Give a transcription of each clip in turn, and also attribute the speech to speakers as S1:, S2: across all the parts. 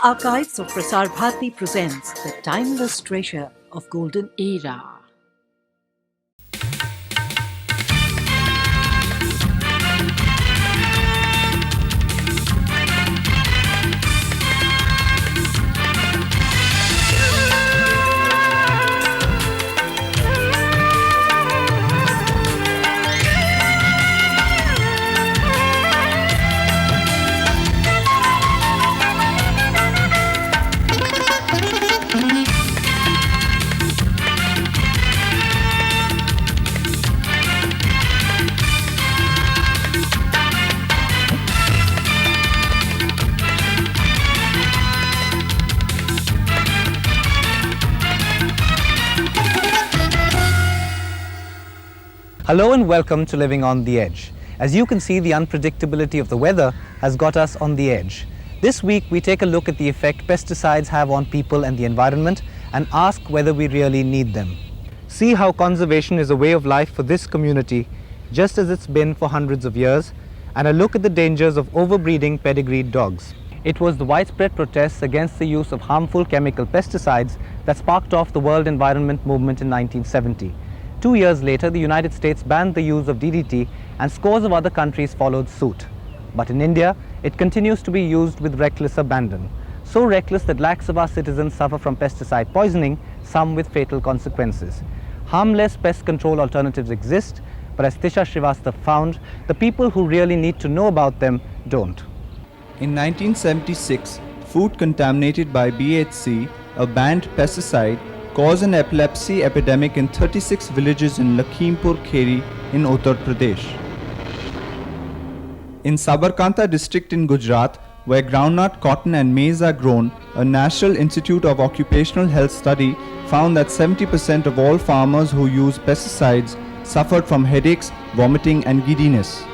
S1: Archives of Prasar Bharati presents the timeless treasure of golden era.
S2: Hello and welcome to Living on the Edge. As you can see, the unpredictability of the weather has got us on the edge. This week we take a look at the effect pesticides have on people and the environment and ask whether we really need them. See how conservation is a way of life for this community, just as it's been for hundreds of years, and a look at the dangers of overbreeding pedigreed dogs. It was the widespread protests against the use of harmful chemical pesticides that sparked off the World Environment Movement in 1970. 2 years later, the United States banned the use of DDT and scores of other countries followed suit. But in India, it continues to be used with reckless abandon. So reckless that lakhs of our citizens suffer from pesticide poisoning, some with fatal consequences. Harmless pest control alternatives exist, but as Tisha Srivastava found, the people who really need to know about them don't.
S3: In 1976, food contaminated by BHC, a banned pesticide, caused an epilepsy epidemic in 36 villages in Lakhimpur Kheri in Uttar Pradesh. In Sabarkantha district in Gujarat, where groundnut, cotton and maize are grown, a National Institute of Occupational Health study found that 70% of all farmers who use pesticides suffered from headaches, vomiting and giddiness.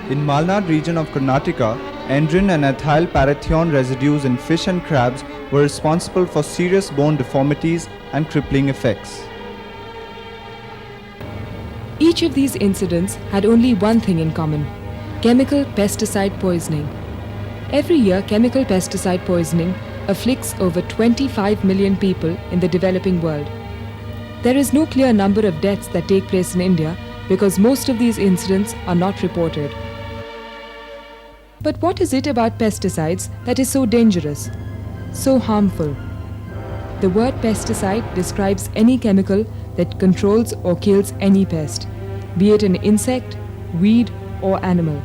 S3: In Malnad region of Karnataka, endrin and ethyl parathion residues in fish and crabs were responsible for serious bone deformities and crippling effects.
S4: Each of these incidents had only one thing in common: chemical pesticide poisoning. Every year, chemical pesticide poisoning afflicts over 25 million people in the developing world. There is no clear number of deaths that take place in India because most of these incidents are not reported. But what is it about pesticides that is so dangerous, so harmful? The word pesticide describes any chemical that controls or kills any pest, be it an insect, weed, or animal.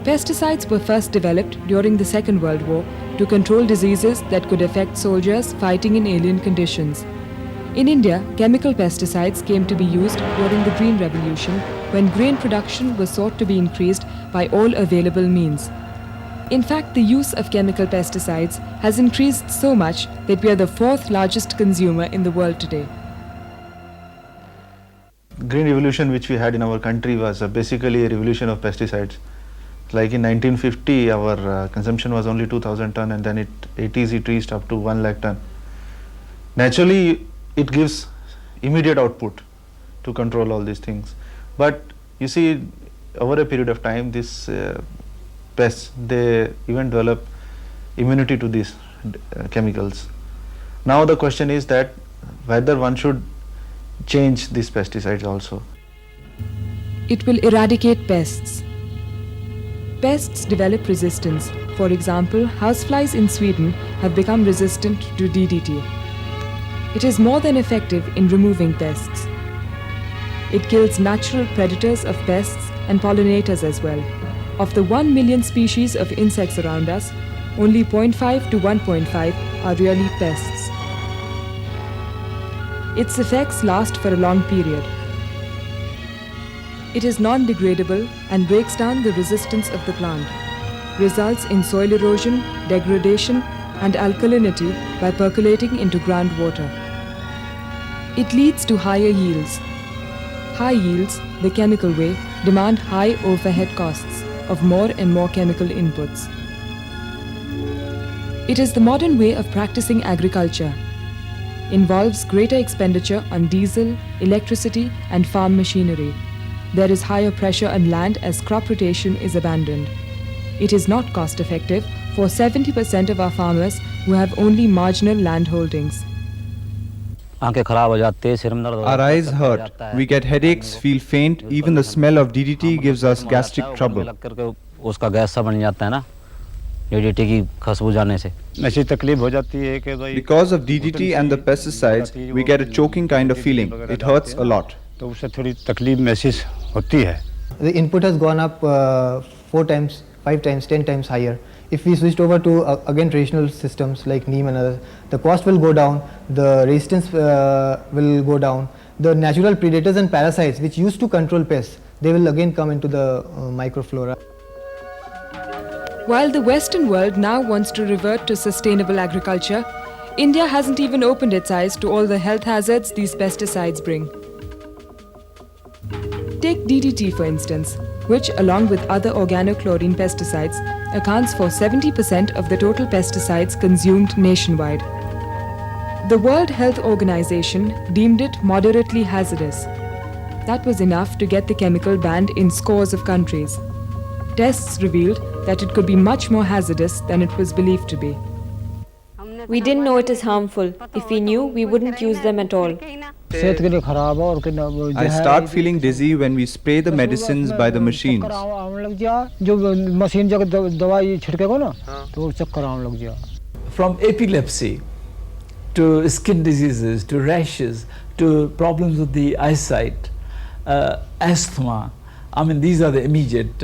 S4: Pesticides were first developed during the Second World War to control diseases that could affect soldiers fighting in alien conditions. In India, chemical pesticides came to be used during the Green Revolution when grain production was sought to be increased by all available means. In fact, the use of chemical pesticides has increased so much that we are the fourth largest consumer in the world today.
S5: Green Revolution which we had in our country was basically a revolution of pesticides. Like in 1950, our consumption was only 2,000 ton, and then in 80s it reached up to 1 lakh ton. Naturally, it gives immediate output to control all these things. But you see, over a period of time, these pests, they even develop immunity to these chemicals. Now the question is that whether one should change these pesticides also.
S4: It will eradicate pests. Pests develop resistance. For example, houseflies in Sweden have become resistant to DDT. It is more than effective in removing pests. It kills natural predators of pests and pollinators as well. Of the 1 million species of insects around us, only 0.5 to 1.5 are really pests. Its effects last for a long period. It is non-degradable and breaks down the resistance of the plant, results in soil erosion, degradation, and alkalinity by percolating into groundwater. It leads to higher yields. High yields, the chemical way, demand high overhead costs of more and more chemical inputs. It is the modern way of practicing agriculture. Involves greater expenditure on diesel, electricity, and farm machinery. There is higher pressure on land as crop rotation is abandoned. It is not cost effective for 70% of our farmers who have only marginal land holdings.
S3: Our eyes hurt, we get headaches, feel faint, even the smell of DDT gives us gastric trouble. Because of DDT and the pesticides, we get a choking kind of feeling. It hurts a lot.
S6: The input has gone up 4 times, 5 times, 10 times higher. If we switched over to again traditional systems like neem and others, the cost will go down, the resistance will go down, the natural predators and parasites which used to control pests, they will again come into the microflora.
S4: While the Western world now wants to revert to sustainable agriculture, India hasn't even opened its eyes to all the health hazards these pesticides bring. Take DDT for instance, which along with other organochlorine pesticides accounts for 70% of the total pesticides consumed nationwide. The World Health Organization deemed it moderately hazardous. That was enough to get the chemical banned in scores of countries. Tests revealed that it could be much more hazardous than it was believed to be.
S7: We didn't know it is harmful. If we knew, we wouldn't use them at all.
S3: I start feeling dizzy when we spray the medicines by the machines.
S8: From epilepsy to skin diseases to rashes to problems with the eyesight, asthma. I mean, these are the immediate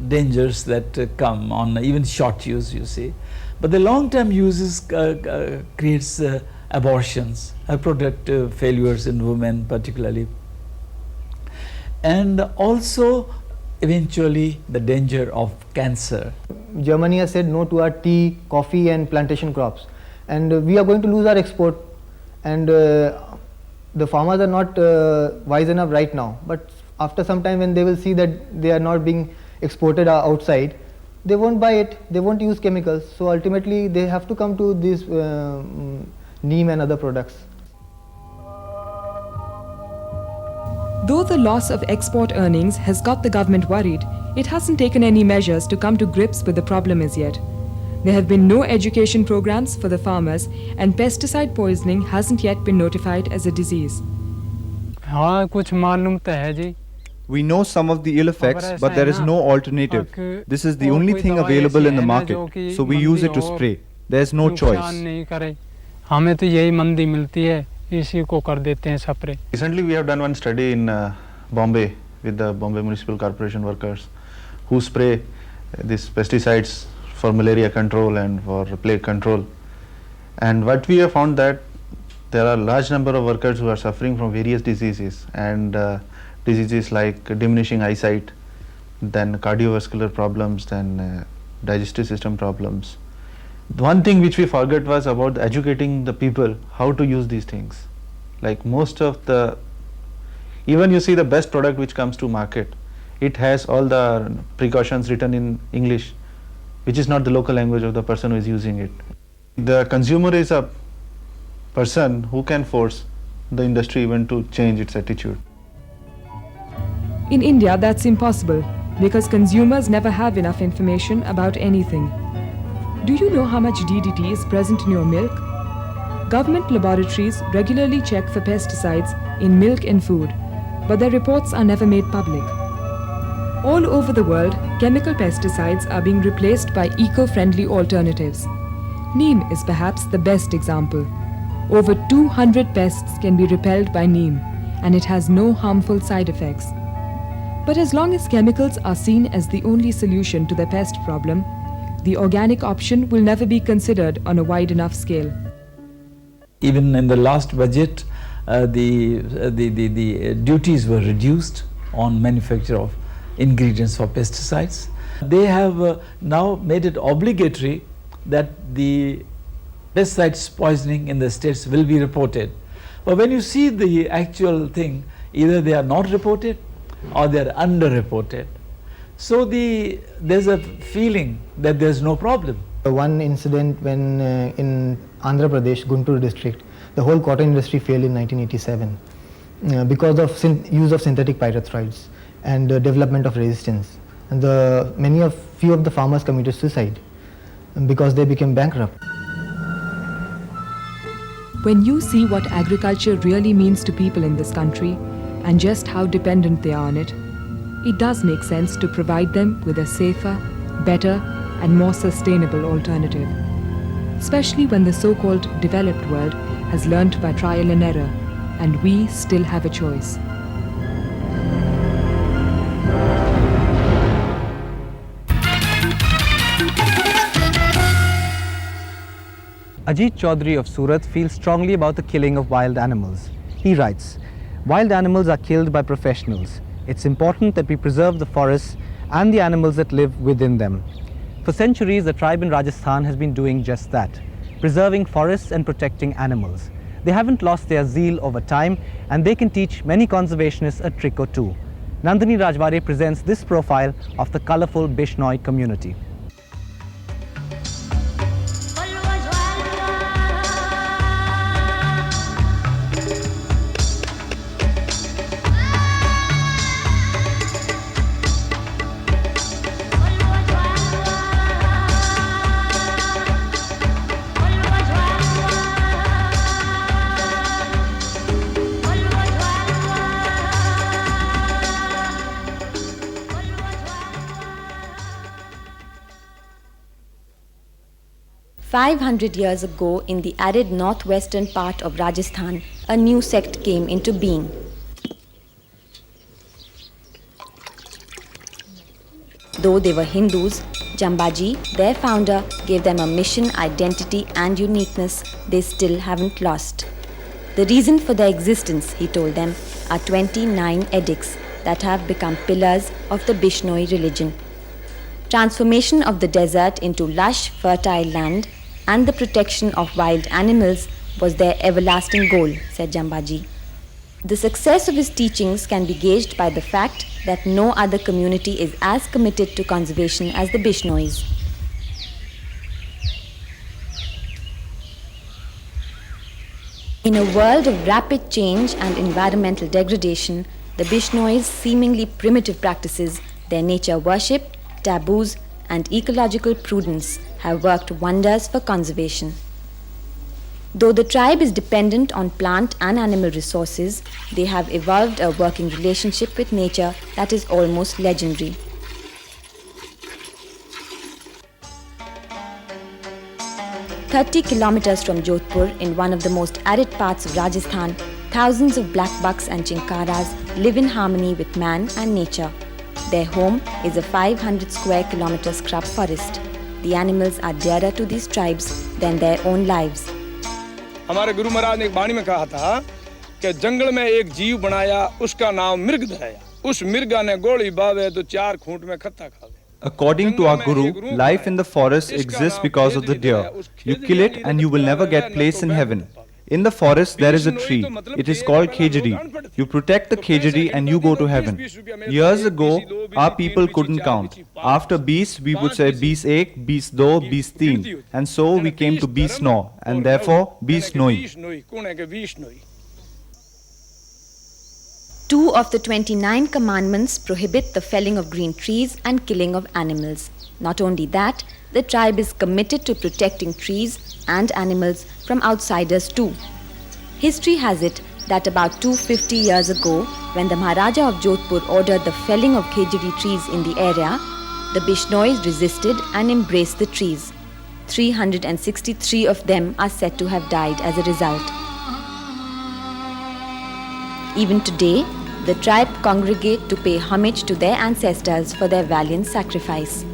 S8: dangers that come on even short use, you see. But the long-term uses creates abortions, reproductive failures in women particularly, and also eventually the danger of cancer.
S6: Germany has said no to our tea, coffee and plantation crops, and we are going to lose our export, and the farmers are not wise enough right now, but after some time when they will see that they are not being exported outside, they won't buy it, they won't use chemicals, so ultimately they have to come to these neem and other products.
S4: Though the loss of export earnings has got the government worried, it hasn't taken any measures to come to grips with the problem as yet. There have been no education programs for the farmers, and pesticide poisoning hasn't yet been notified as a disease.
S3: We know some of the ill effects, but there is no alternative. This is the only thing available in the market, so we use it to spray. There is no choice.
S5: Recently, we have done one study in Bombay with the Bombay Municipal Corporation workers who spray these pesticides for malaria control and for plague control. And what we have found that there are a large number of workers who are suffering from various diseases, and diseases like diminishing eyesight, then cardiovascular problems, then digestive system problems. One thing which we forgot was about educating the people how to use these things. Like most of the, even you see the best product which comes to market, it has all the precautions written in English, which is not the local language of the person who is using it. The consumer is a person who can force the industry even to change its attitude.
S4: In India, that's impossible because consumers never have enough information about anything. Do you know how much DDT is present in your milk? Government laboratories regularly check for pesticides in milk and food, but their reports are never made public. All over the world, chemical pesticides are being replaced by eco-friendly alternatives. Neem is perhaps the best example. Over 200 pests can be repelled by neem, and it has no harmful side effects. But as long as chemicals are seen as the only solution to the pest problem, the organic option will never be considered on a wide enough scale.
S8: Even in the last budget, the duties were reduced on manufacture of ingredients for pesticides. They have now made it obligatory that the pesticides poisoning in the states will be reported. But when you see the actual thing, either they are not reported or they are underreported. So there's a feeling that there's no problem.
S6: One incident when in Andhra Pradesh, Guntur district, the whole cotton industry failed in 1987 because of use of synthetic pyrethroids and development of resistance. and few of the farmers committed suicide because they became bankrupt.
S4: When you see what agriculture really means to people in this country and just how dependent they are on it, it does make sense to provide them with a safer, better, and more sustainable alternative. Especially when the so-called developed world has learnt by trial and error, and we still have a choice.
S2: Ajit Chaudhary of Surat feels strongly about the killing of wild animals. He writes, "Wild animals are killed by professionals. It's important that we preserve the forests and the animals that live within them." For centuries, the tribe in Rajasthan has been doing just that, preserving forests and protecting animals. They haven't lost their zeal over time, and they can teach many conservationists a trick or two. Nandini Rajwade presents this profile of the colourful Bishnoi community.
S9: "500 years ago, in the arid northwestern part of Rajasthan, a new sect came into being. Though they were Hindus, Jambaji, their founder, gave them a mission, identity, and uniqueness they still haven't lost. The reason for their existence, he told them, are 29 edicts that have become pillars of the Bishnoi religion. Transformation of the desert into lush, fertile land and the protection of wild animals was their everlasting goal," said Jambaji. The success of his teachings can be gauged by the fact that no other community is as committed to conservation as the Bishnois. In a world of rapid change and environmental degradation, the Bishnois' seemingly primitive practices, their nature worship, taboos, and ecological prudence have worked wonders for conservation. Though the tribe is dependent on plant and animal resources, they have evolved a working relationship with nature that is almost legendary. "30 kilometers from Jodhpur, in one of the most arid parts of Rajasthan, thousands of black bucks and chinkaras live in harmony with man and nature. Their home is a 500 square kilometer scrub forest. The animals are dearer to these tribes than their own lives."
S10: हमारे गुरु महाराज ने एक वाणी में कहा था कि जंगल में एक जीव बनाया, उसका नाम मृग धराया, उस मृगा ने गोली बावे तो 4 खूंट में खत्ता खावे.
S3: According to our Guru, life in the forest exists because of the deer. You kill it and you will never get place in heaven. In the forest there is a tree. It is called khejari. You protect the khejari and you go to heaven. Years ago, our people couldn't count. After 20 we would say 21, 22, 23, and so we came to 29 and therefore Bishnoi.
S9: 2 of the 29 commandments prohibit the felling of green trees and killing of animals. Not only that, the tribe is committed to protecting trees and animals from outsiders too. History has it that about 250 years ago, when the Maharaja of Jodhpur ordered the felling of khejari trees in the area, the Bishnois resisted and embraced the trees. 363 of them are said to have died as a result. Even today, the tribe congregate to pay homage to their ancestors for their valiant sacrifice.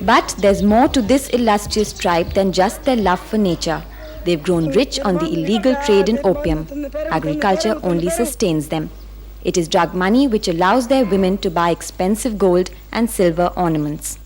S9: But there's more to this illustrious tribe than just their love for nature. They've grown rich on the illegal trade in opium. Agriculture only sustains them. It is drug money which allows their women to buy expensive gold and silver ornaments.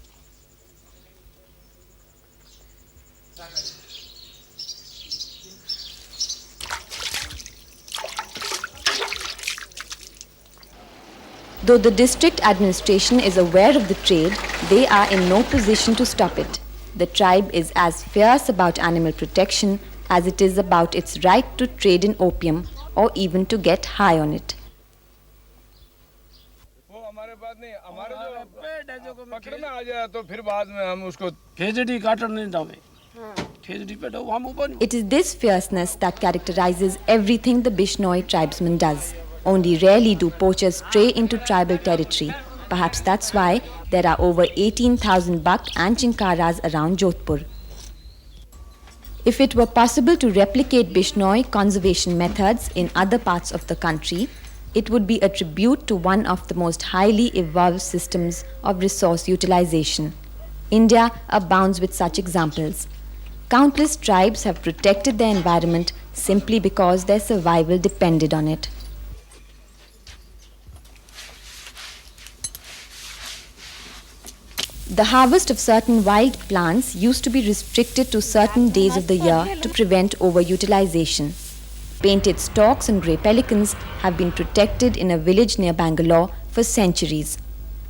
S9: Though the district administration is aware of the trade, they are in no position to stop it. The tribe is as fierce about animal protection as it is about its right to trade in opium or even to get high on it. It is this fierceness that characterizes everything the Bishnoi tribesman does. Only rarely do poachers stray into tribal territory. Perhaps that's why there are over 18,000 buck and chinkaras around Jodhpur. If it were possible to replicate Bishnoi conservation methods in other parts of the country, it would be a tribute to one of the most highly evolved systems of resource utilization. India abounds with such examples. Countless tribes have protected their environment simply because their survival depended on it. The harvest of certain wild plants used to be restricted to certain days of the year to prevent overutilization. Painted storks and grey pelicans have been protected in a village near Bangalore for centuries.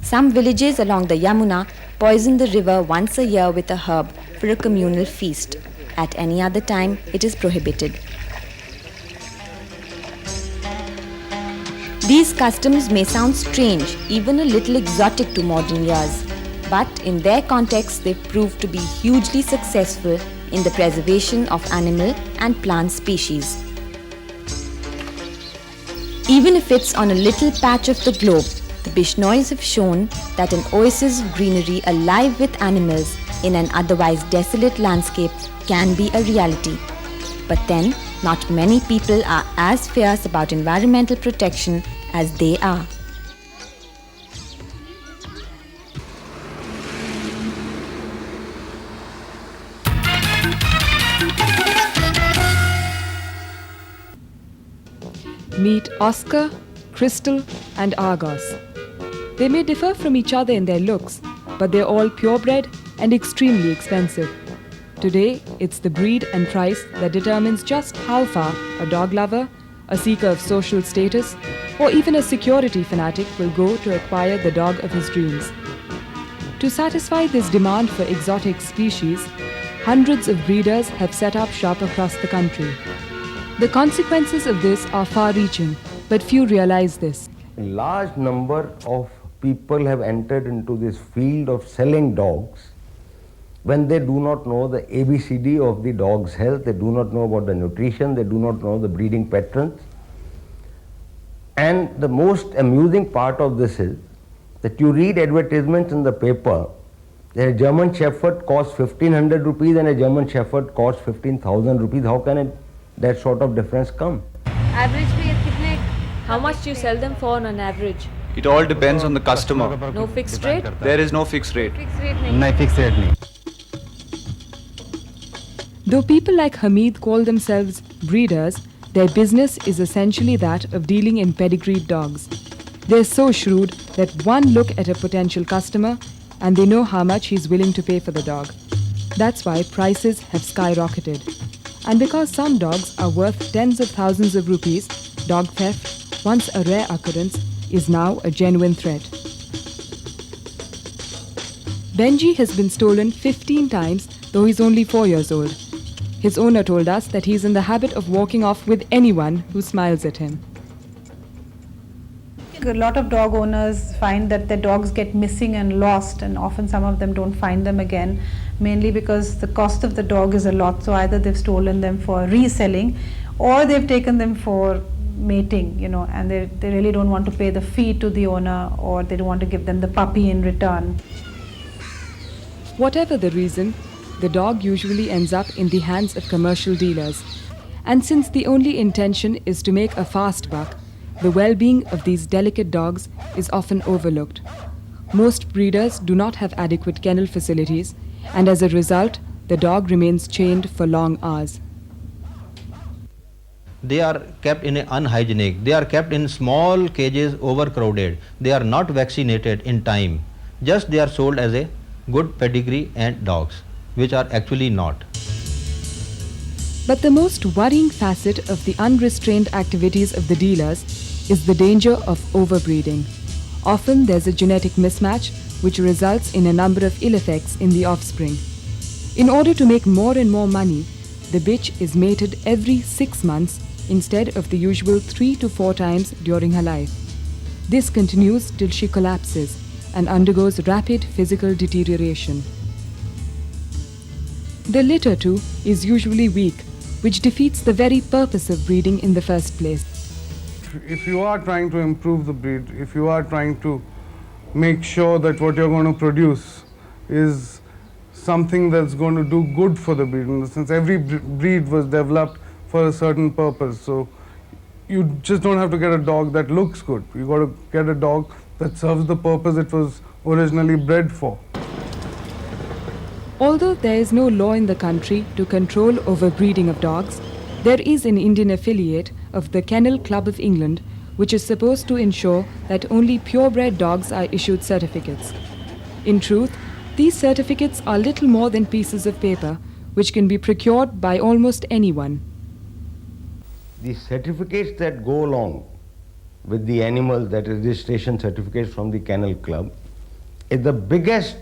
S9: Some villages along the Yamuna poison the river once a year with a herb for a communal feast. At any other time, it is prohibited. These customs may sound strange, even a little exotic to modern ears, but in their context they prove to be hugely successful in the preservation of animal and plant species. Even if it's on a little patch of the globe, the Bishnois have shown that an oasis of greenery alive with animals in an otherwise desolate landscape can be a reality. But then, not many people are as fierce about environmental protection as they are.
S4: Meet Oscar, Crystal, and Argos. They may differ from each other in their looks, but they're all purebred and extremely expensive. Today, it's the breed and price that determines just how far a dog lover, a seeker of social status, or even a security fanatic will go to acquire the dog of his dreams. To satisfy this demand for exotic species, hundreds of breeders have set up shop across the country. The consequences of this are far-reaching, but few realize this.
S11: A large number of people have entered into this field of selling dogs when they do not know the ABCD of the dog's health, they do not know about the nutrition, they do not know the breeding patterns. And the most amusing part of this is that you read advertisements in the paper that a German Shepherd costs 1,500 rupees and a German Shepherd costs 15,000 rupees. How can that sort of difference come?
S7: Average how much do you sell them for on an average?
S3: It all depends on the customer.
S7: No fixed rate?
S3: There is no fixed rate.
S11: Fixed rate.
S4: Though people like Hamid call themselves breeders, their business is essentially that of dealing in pedigreed dogs. They're so shrewd that one look at a potential customer and they know how much he's willing to pay for the dog. That's why prices have skyrocketed. And because some dogs are worth tens of thousands of rupees, dog theft, once a rare occurrence, is now a genuine threat. Benji has been stolen 15 times, though he's only 4 years old. His owner told us that he's in the habit of walking off with anyone who smiles at him.
S12: A lot of dog owners find that their dogs get missing and lost, and often some of them don't find them again, mainly because the cost of the dog is a lot. So either they've stolen them for reselling or they've taken them for mating, and they really don't want to pay the fee to the owner, or they don't want to give them the puppy in return.
S4: Whatever the reason, the dog usually ends up in the hands of commercial dealers. And since the only intention is to make a fast buck, the well-being of these delicate dogs is often overlooked. Most breeders do not have adequate kennel facilities, and as a result, the dog remains chained for long hours.
S13: They are kept in unhygienic, they are kept in small cages, overcrowded, they are not vaccinated in time, just they are sold as a good pedigree and dogs, which are actually not.
S4: But the most worrying facet of the unrestrained activities of the dealers is the danger of overbreeding. Often there's a genetic mismatch which results in a number of ill effects in the offspring. In order to make more and more money, the bitch is mated every 6 months instead of the usual 3 to 4 times during her life. This continues till she collapses and undergoes rapid physical deterioration. The litter too is usually weak, which defeats the very purpose of breeding in the first place.
S14: If you are trying to improve the breed, if you are trying to make sure that what you're going to produce is something that's going to do good for the breed, in the sense every breed was developed for a certain purpose, so you just don't have to get a dog that looks good. You got to get a dog that serves the purpose it was originally bred for.
S4: Although there is no law in the country to control overbreeding of dogs, there is an Indian affiliate of the Kennel Club of England which is supposed to ensure that only purebred dogs are issued certificates. In truth, these certificates are little more than pieces of paper which can be procured by almost anyone.
S11: The certificates that go along with the animals, that is registration certificates from the Kennel Club, is the biggest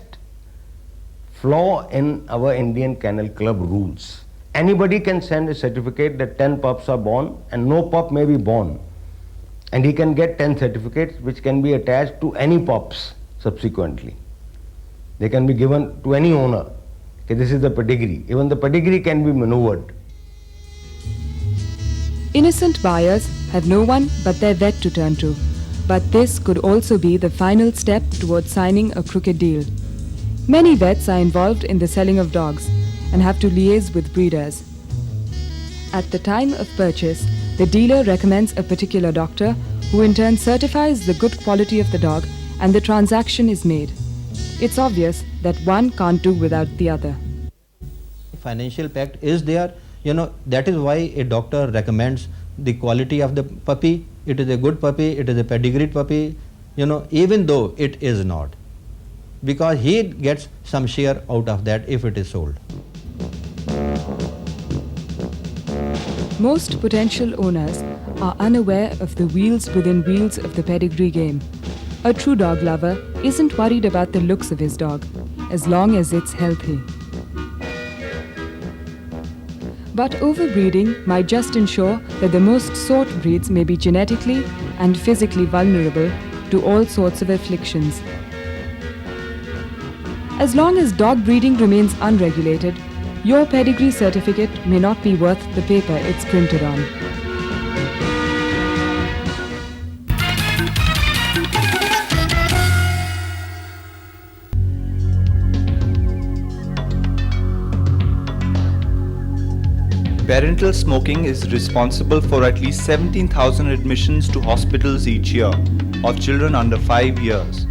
S11: flaw in our Indian Kennel Club rules. Anybody can send a certificate that 10 pups are born and no pup may be born. And he can get 10 certificates which can be attached to any pups subsequently. They can be given to any owner. Okay, this is the pedigree. Even the pedigree can be maneuvered.
S4: Innocent buyers have no one but their vet to turn to. But this could also be the final step towards signing a crooked deal. Many vets are involved in the selling of dogs and have to liaise with breeders. At the time of purchase, the dealer recommends a particular doctor who in turn certifies the good quality of the dog and the transaction is made. It's obvious that one can't do without the other.
S13: Financial pact is there, that is why a doctor recommends the quality of the puppy. It is a good puppy, it is a pedigreed puppy, even though it is not. Because he gets some share out of that if it is sold.
S4: Most potential owners are unaware of the wheels within wheels of the pedigree game. A true dog lover isn't worried about the looks of his dog, as long as it's healthy. But overbreeding might just ensure that the most sought breeds may be genetically and physically vulnerable to all sorts of afflictions. As long as dog breeding remains unregulated, your pedigree certificate may not be worth the paper it's printed on.
S3: Parental smoking is responsible for at least 17,000 admissions to hospitals each year of children under 5 years.